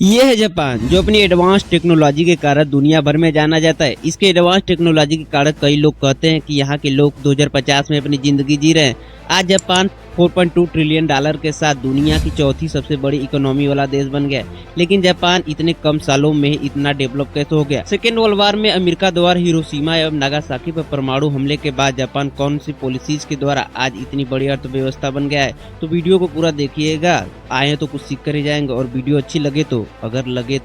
ये है जापान, जो अपनी एडवांस टेक्नोलॉजी के कारण दुनिया भर में जाना जाता है। इसके एडवांस टेक्नोलॉजी के कारण कई लोग कहते हैं कि यहाँ के लोग 2050 में अपनी जिंदगी जी रहे हैं। आज जापान 4.2 ट्रिलियन डॉलर के साथ दुनिया की चौथी सबसे बड़ी इकोनॉमी वाला देश बन गया है। लेकिन जापान इतने कम सालों में ही इतना डेवलप कैसे हो गया? सेकेंड वर्ल्ड वार में अमेरिका द्वारा हिरोशिमा एवं नागासाकी पर परमाणु हमले के बाद जापान कौन सी पॉलिसीज के द्वारा आज इतनी बड़ी अर्थव्यवस्था बन गया है? तो वीडियो को पूरा देखिएगा, आए तो कुछ सीख कर ही जाएंगे। और वीडियो अच्छी लगे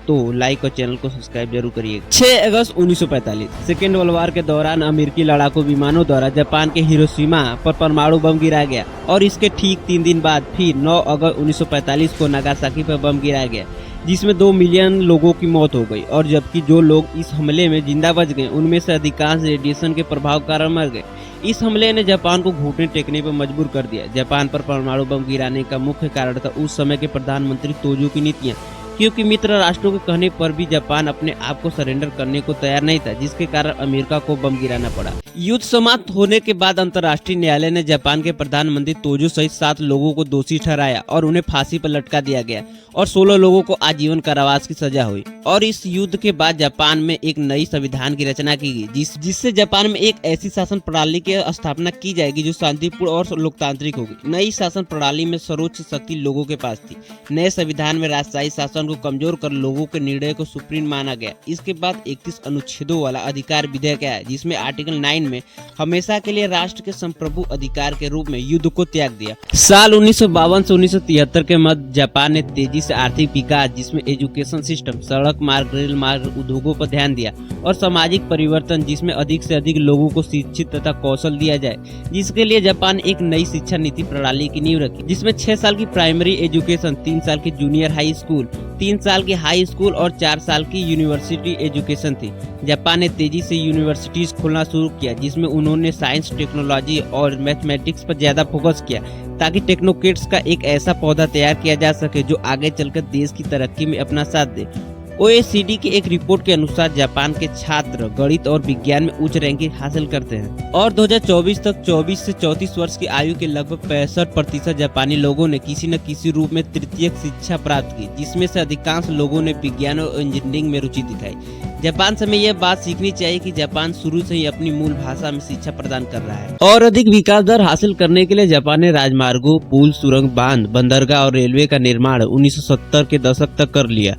तो लाइक और चैनल को सब्सक्राइब जरूर करिएगा। 6 अगस्त 1945 सेकेंड वर्ल्ड वार के दौरान अमेरिकी लड़ाकू विमानों द्वारा जापान के हिरोशिमा पर परमाणु बम गिराया गया और इसके ठीक 3 दिन बाद फिर 9 अगस्त 1945 को नागासाकी पर बम गिराया गया, जिसमें 2 मिलियन लोगों की मौत हो गई। और जबकि जो लोग इस हमले में जिंदा बच गए उनमें से अधिकांश रेडिएशन के प्रभाव के कारण मर गए। इस हमले ने जापान को घुटने टेकने पर मजबूर कर दिया। जापान पर परमाणु बम गिराने का मुख्य कारण था उस समय के प्रधानमंत्री तोजो की नीतियां, क्योंकि मित्र राष्ट्रों के कहने पर भी जापान अपने आप को सरेंडर करने को तैयार नहीं था, जिसके कारण अमेरिका को बम गिराना पड़ा। युद्ध समाप्त होने के बाद अंतर्राष्ट्रीय न्यायालय ने जापान के प्रधानमंत्री तोजो सहित 7 लोगों को दोषी ठहराया और उन्हें फांसी पर लटका दिया गया और 16 लोगों को आजीवन कारावास की सजा हुई। और इस युद्ध के बाद जापान में एक नई संविधान की रचना की गई, जिससे जापान में एक ऐसी शासन प्रणाली की स्थापना की जाएगी जो शांतिपूर्ण और लोकतांत्रिक होगी। नई शासन प्रणाली में सर्वोच्च शक्ति लोगों के पास थी। नए संविधान में राजशाही शासन को कमजोर कर लोगों के निर्णय को सुप्रीम माना गया। इसके बाद 31 अनुच्छेदों वाला अधिकार विधेयक आया, जिसमें आर्टिकल 9 में हमेशा के लिए राष्ट्र के संप्रभु अधिकार के रूप में युद्ध को त्याग दिया। साल 1952 से 1973 के मध्य जापान ने तेजी से आर्थिक विकास, जिसमें एजुकेशन सिस्टम, सड़क मार्ग, रेल मार्ग, उद्योगों पर ध्यान दिया और सामाजिक परिवर्तन, जिसमें अधिक से अधिक लोगों को शिक्षित तथा कौशल दिया जाए, जिसके लिए जापान एक नई शिक्षा नीति प्रणाली की नींव रखी, जिसमें 6 साल की प्राइमरी एजुकेशन, 3 साल की जूनियर हाई स्कूल, 3 साल की हाई स्कूल और 4 साल की यूनिवर्सिटी एजुकेशन थी। जापान ने तेजी से यूनिवर्सिटीज खोलना शुरू किया, जिसमें उन्होंने साइंस, टेक्नोलॉजी और मैथमेटिक्स पर ज्यादा फोकस किया, ताकि टेक्नोक्रेट्स का एक ऐसा पौधा तैयार किया जा सके जो आगे चलकर देश की तरक्की में अपना साथ दे। OECD की एक रिपोर्ट के अनुसार जापान के छात्र गणित और विज्ञान में उच्च रैंकिंग हासिल करते हैं और 2024 तक 24 से 34 वर्ष की आयु के लगभग 65% जापानी लोगों ने किसी न किसी रूप में तृतीयक शिक्षा प्राप्त की, जिसमें से अधिकांश लोगों ने विज्ञान और इंजीनियरिंग में रुचि दिखाई। जापान से हमें यह बात सीखनी चाहिए कि जापान शुरू से ही अपनी मूल भाषा में शिक्षा प्रदान कर रहा है। और अधिक विकास दर हासिल करने के लिए जापान ने राजमार्गों, पुल, सुरंग, बांध, बंदरगाह और रेलवे का निर्माण 1970 के दशक तक कर लिया।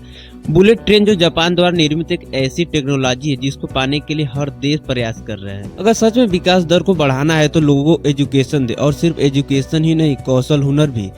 बुलेट ट्रेन, जो जापान द्वारा निर्मित एक ऐसी टेक्नोलॉजी है जिसको पाने के लिए हर देश प्रयास कर रहे हैं। अगर सच में विकास दर को बढ़ाना है तो लोगों को एजुकेशन दे, और सिर्फ एजुकेशन ही नहीं, कौशल, हुनर भी।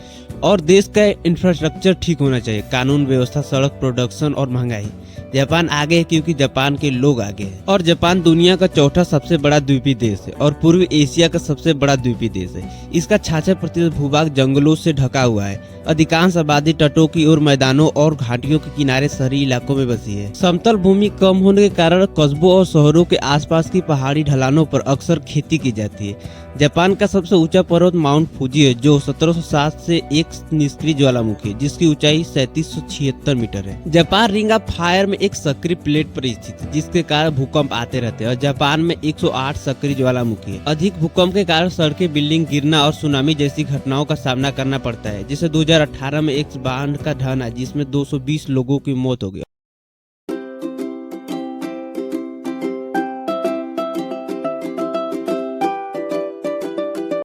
और देश का इंफ्रास्ट्रक्चर ठीक होना चाहिए, कानून व्यवस्था, सड़क, प्रोडक्शन और महंगाई। जापान आगे है क्योंकि जापान के लोग आगे हैं। और जापान दुनिया का चौथा सबसे बड़ा द्वीपीय देश है और पूर्वी एशिया का सबसे बड़ा द्वीपीय देश है। इसका 66% भूभाग जंगलों से ढका हुआ है। अधिकांश आबादी तटों की ओर, मैदानों और घाटियों के किनारे शहरी इलाकों में बसी है। समतल भूमि कम होने के कारण कस्बों और शहरों के आसपास की पहाड़ी ढलानों पर अक्सर खेती की जाती है। जापान का सबसे ऊंचा पर्वत माउंट फूजी है, जो 1707 से एक निष्क्रिय ज्वालामुखी है, जिसकी ऊंचाई 3776 मीटर है। जापान रिंग ऑफ फायर में एक सक्रिय प्लेट पर स्थित है, जिसके कारण भूकंप आते रहते हैं। और जापान में 108 सक्रिय ज्वालामुखी है। अधिक भूकंप के कारण सड़कें, बिल्डिंग गिरना और सुनामी जैसी घटनाओं का सामना करना पड़ता है। जैसे 2018 में एक बांध का ढहना, जिसमें 220 लोगों की मौत हो गई।